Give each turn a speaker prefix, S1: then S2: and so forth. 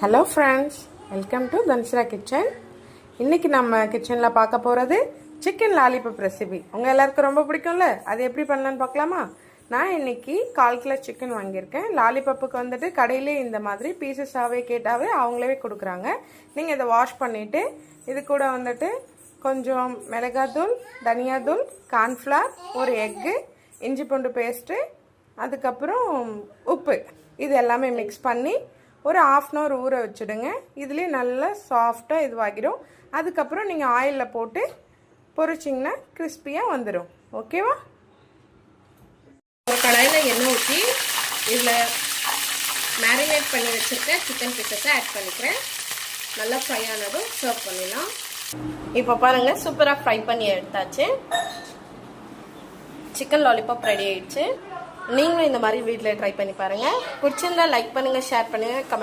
S1: Hello friends, welcome to Dhansra kitchen. இன்றைக்கி நம்ம கிச்சனில் பார்க்க போகிறது சிக்கன் லாலிபப் ரெசிபி. உங்கள் எல்லாருக்கும் ரொம்ப பிடிக்கும்ல, அது எப்படி பண்ணலான்னு பார்க்கலாமா? நான் இன்றைக்கி 1/4 கிலோ சிக்கன் வாங்கியிருக்கேன். லாலிபப்புக்கு வந்துட்டு கடையிலே இந்த மாதிரி பீசஸாகவே கேட்டாவே அவங்களே கொடுக்குறாங்க. நீங்கள் இதை வாஷ் பண்ணிவிட்டு இது கூட வந்துட்டு கொஞ்சம் மிளகாத்தூள், தனியாத்தூள், கார்ன்ஃப்ளவர், ஒரு எக்கு, இஞ்சி பூண்டு பேஸ்ட்டு, அதுக்கப்புறம் உப்பு, இது எல்லாமே மிக்ஸ் பண்ணி ஒரு 1/2 hour ஊற வச்சுடுங்க. இதுலேயே நல்லா சாஃப்டாக இதுவாகிடும். அதுக்கப்புறம் நீங்கள் ஆயிலில் போட்டு பொரிச்சிங்கன்னா கிறிஸ்பியாக வந்துடும். ஓகேவா?
S2: ஒரு கடாயில் எண்ணெய் ஊற்றி இதில் மேரினேட் பண்ணி வச்சுருக்க சிக்கன் பீசஸை ஆட் பண்ணிக்கிறேன். நல்லா ஃப்ரை ஆனதும் சர்வ் பண்ணிடலாம். இப்போ பாருங்கள், சூப்பராக ஃப்ரை பண்ணி எடுத்தாச்சு. சிக்கன் லாலிபாப் ரெடி ஆயிடுச்சு. நீங்களும் இந்த மாதிரி வீட்டில் ட்ரை பண்ணி பாருங்கள். பிடிச்சிருந்தா லைக் பண்ணுங்கள், ஷேர் பண்ணுங்கள், கமெண்ட்